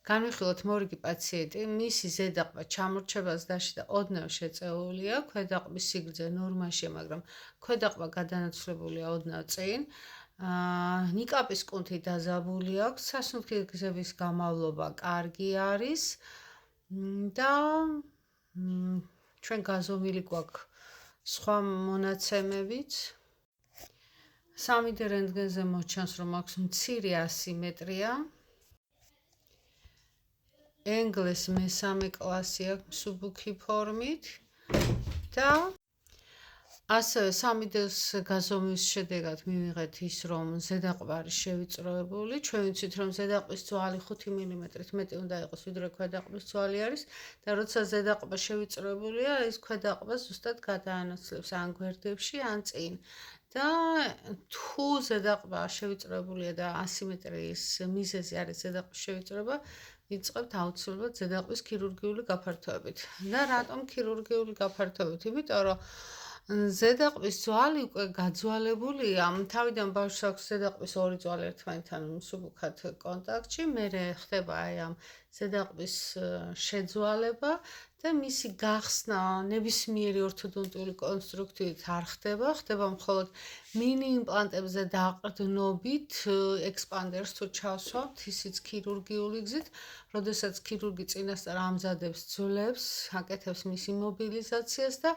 განვიხილოთ მორიგი პაციენტი, მისი ზედაყბა ჩამორჩებას დაში და ოდნავ შეწეულია, ქვედაყბის სიგრძე ნორმაშია, მაგრამ ქვედაყბა გადანაცვლებულია ოდნავ წინ. ნიკაპის კუნთი დაზაბული აქვს, სასუნთქი გზების გამავლობა კარგი არის და ჩვენ გაზომილი გვაქვს სხვა მონაცემებით. 3D რენტგენზე მოჩანს, რომ აქვს მცირე ასიმეტრია. ენგლეს მესამე კლასი აქვს მსუბუქი ფორმით და ასევე 3D-ს გაზომვის შედეგად მივიღეთ ის, რომ ზედაყბა არის შევიწროებული. ჩვენ ვიცით, რომ ზედაყბის ძვალი 5 მმ-ით მეტი უნდა იყოს, ვიდრე ქვედაყბის ძვალი არის და როცა ზედაყბა შევიწროებულია, ის ქვედაყბას ზუსტად გადაანაცვლებს ან გვერდებში, ან წინ. და თუ ზედაყბა შევიწროებულია და ასიმეტრიის მიზეზი არის ზედაყბის შევიწროება, იწყებთ აუცილებლად ზედაყბის ქირურგიული გაფართოებით. და რატომ ქირურგიული გაფართოებით? იმიტომ რომ ზედაყბის ძვალი უკვე გაძვალებულია. თავიდან ბავშვს აქვს ზედაყბის ორი ძვალი ერთმანეთთან მსუბუქად კონტაქტში, მერე ხდება აი ამ ზედაყბის შეძვალება და მისი გახსნა ნებისმიერი ორთოდონტიური კონსტრუქციით არ ხდება, ხდება მხოლოდ მინი იმპლანტებზე დაყრდნობით, ექსპანდერს თუ ჩავსვამთ, ისიც ქირურგიული გზით, როდესაც ქირურგი წინასწარ ამზადებს ძვლებს, აკეთებს მის იმობილიზაციას და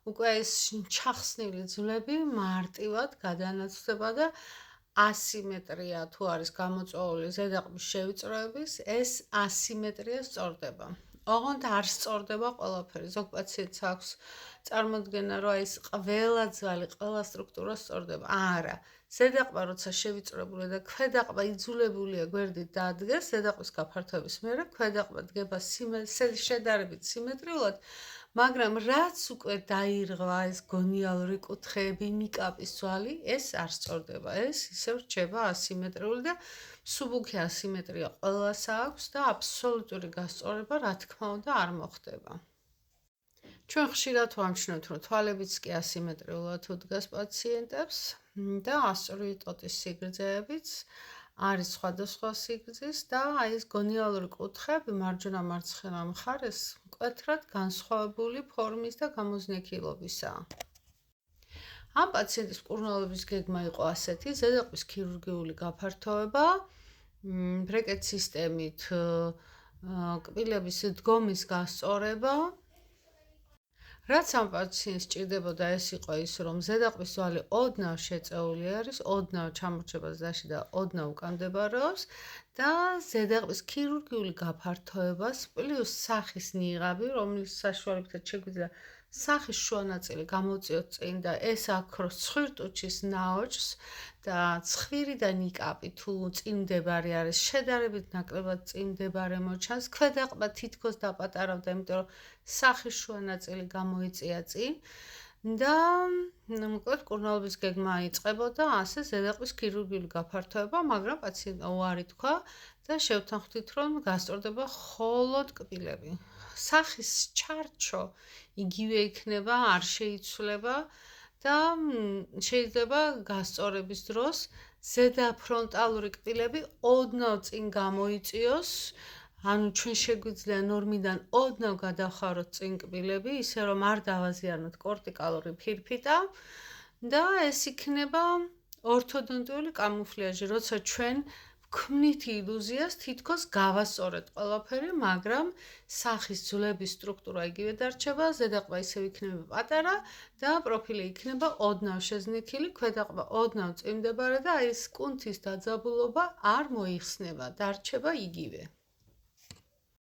უკვე ეს ჩახსნილი ძვლები მარტივად გადანაცვლდება და ასიმეტრია თუ არის გამოწვეული ზედაყბის შევიწროების, ეს ასიმეტრია სწორდება. ოღონდ არ სწორდება ყველაფერი. ზოგ პაციენტს აქვს წარმოდგენა, რომ ეს ყველა ძვალი, ყველა სტრუქტურა სწორდება. არა. ზედაყბა როცა შევიწროებულია და ქვედაყბა იძულებულია გვერდით დაადგეს, ზედაყბის გაფართოების მერე ქვედაყბა დგება შედარებით სიმეტრიულად, მაგრამ რაც უკვე დაირღვა ეს გონიალური კუთხეები, ნიკაპის ძვალი, ეს არ სწორდება. ეს ისევ რჩება ასიმეტრიული და მსუბუქი ასიმეტრია ყველას აქვს და აბსოლუტური გასწორება, რა თქმა უნდა, არ მოხდება. ჩვენ ხშირად ვამჩნევთ, რომ თვალებიც კი ასიმეტრიულად უდგას პაციენტებს და ასტროიტოტის სიგრძეებიც არის სხვადასხვა სიგრძის და აი ეს გონიალური კუთხეები მარჯვენა მარცხენა მხარეს მკვეთრად განსხვავებული ფორმის და გამოზნექილობისაა. ამ პაციენტის მკურნალობის გეგმა იყო ასეთი: ზედაყბის ქირურგიული გაფართოება, ბრეკეტ სისტემით კბილების დგომის გასწორება. რაც ამ პაციენტს სჭირდებოდა, ეს იყო ის, რომ ზედაყბის ძვალი ოდნავ შეწეული არის, ოდნავ ჩამორჩებას დაში და ოდნავ უკან მდებარეობს და ზედაყბის ქირურგიული გაფართოებას პლუს სახის ნიღაბი, რომლის საშუალებითაც შეგვიძლია სახის შუა ნაწილი გამოწიოთ წინ და ეს აქროს ცხვირტუჩის ნაოჭს და ცხვირი და ნიკაპი თუ წინ მდებარე არის, შედარებით ნაკლებად წინ მდებარე მოჩანს, ქვედაყბა თითქოს დაპატარავდა, იმიტომ რომ სახის შუა ნაწილი გამოიწია წინ და მოკლედ მკურნალობის გეგმა იწყებოდა ასე ზედაყბის ქირურგიული გაფართოება, მაგრამ პაციენტმა უარი თქვა და შევთანხმდით, რომ გასწორდება მხოლოდ კბილები. სახის ჩარჩო იგივე იქნება, არ შეიცვლება და შეიძლება გასწორების დროს ზედა ფრონტალური კბილები ოდნავ წინ გამოიწიოს, ანუ ჩვენ შეგვიძლია ნორმიდან ოდნავ გადავხაროთ წინ კბილები, ისე რომ არ დავაზიანოთ კორტიკალური ფირფიტა და ეს იქნება ორთოდონტიული კამუფლიაჟი, როცა ჩვენ ვქმნით ილუზიას, თითქოს გავასწორეთ ყველაფერი, მაგრამ სახის ძვლების სტრუქტურა იგივე დარჩება, ზედაყბა ისევ იქნება პატარა და პროფილი იქნება ოდნავ შეზნექილი, ქვედაყბა ოდნავ წინ მდებარე და აი ეს კუნთის დაძაბულობა არ მოიხსნება, დარჩება იგივე.